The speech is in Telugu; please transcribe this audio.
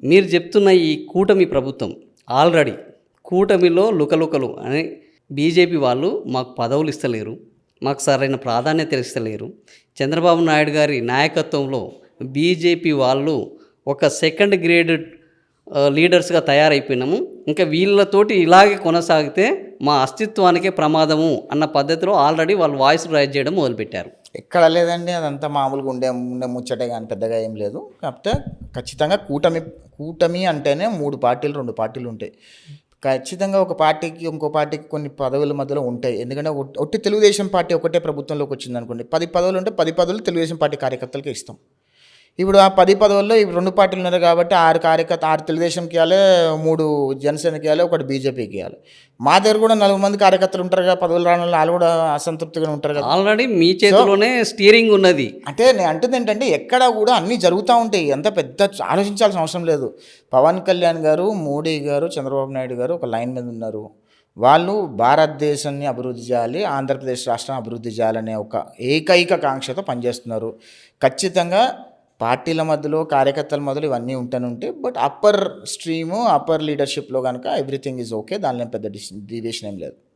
మీరు చెప్తున్న ఈ కూటమి ప్రభుత్వం ఆల్రెడీ కూటమిలో లుకలుకలు అని బీజేపీ వాళ్ళు మాకు పదవులు ఇస్తలేరు, మాకు సరైన ప్రాధాన్యత ఇస్తలేరు. చంద్రబాబు నాయుడు గారి నాయకత్వంలో బీజేపీ వాళ్ళు ఒక సెకండ్ గ్రేడ్ లీడర్స్గా తయారైపోయినాము. ఇంకా వీళ్ళతోటి ఇలాగే కొనసాగితే మా అస్తిత్వానికే ప్రమాదము అన్న పద్ధతిలో ఆల్రెడీ వాళ్ళు వాయిస్ రైజ్ చేయడం మొదలుపెట్టారు. ఎక్కడ లేదండి, అదంతా మామూలుగా ఉండే ఉండే ముచ్చటే కానీ పెద్దగా ఏం లేదు. కాకపోతే ఖచ్చితంగా కూటమి అంటేనే 3 పార్టీలు 2 పార్టీలు ఉంటాయి. ఖచ్చితంగా ఒక పార్టీకి ఇంకో పార్టీకి కొన్ని పదవుల మధ్యలో ఉంటాయి. ఎందుకంటే ఒట్టి తెలుగుదేశం పార్టీ ఒకటే ప్రభుత్వంలోకి వచ్చింది అనుకోండి, 10 పదవులు ఉంటే 10 పదవులు తెలుగుదేశం పార్టీ కార్యకర్తలకి ఇస్తాం. ఇప్పుడు ఆ 10 పదవుల్లో ఇప్పుడు 2 పార్టీలు ఉన్నారు కాబట్టి 6 తెలుగుదేశంకి ఇవ్వాలి, 3 జనసేనకి ఇవ్వాలి, 1 బీజేపీకి ఇవ్వాలి. మా దగ్గర కూడా 4 మంది కార్యకర్తలు ఉంటారు కదా, పదవులు రాని వాళ్ళు కూడా అసంతృప్తిగా ఉంటారు కదా. ఆల్రెడీ మీ చేతిలోనే స్టీరింగ్ ఉన్నది. అంటే నేను అంటుంది ఏంటంటే ఎక్కడ కూడా అన్నీ జరుగుతూ ఉంటాయి, అంత పెద్ద ఆలోచించాల్సిన అవసరం లేదు. పవన్ కళ్యాణ్ గారు, మోడీ గారు, చంద్రబాబు నాయుడు గారు ఒక లైన్ మీద ఉన్నారు. వాళ్ళు భారతదేశాన్ని అభివృద్ధి చేయాలి, ఆంధ్రప్రదేశ్ రాష్ట్రాన్ని అభివృద్ధి చేయాలనే ఒక ఏకైక కాంక్షతో పనిచేస్తున్నారు. ఖచ్చితంగా పార్టీల మధ్యలో కార్యకర్తల మధ్యలో ఇవన్నీ ఉంటే బట్ అప్పర్ లీడర్షిప్లో కనుక ఎవ్రీథింగ్ ఈజ్ ఓకే. దానిలో పెద్ద డివియేషన్ ఏం లేదు.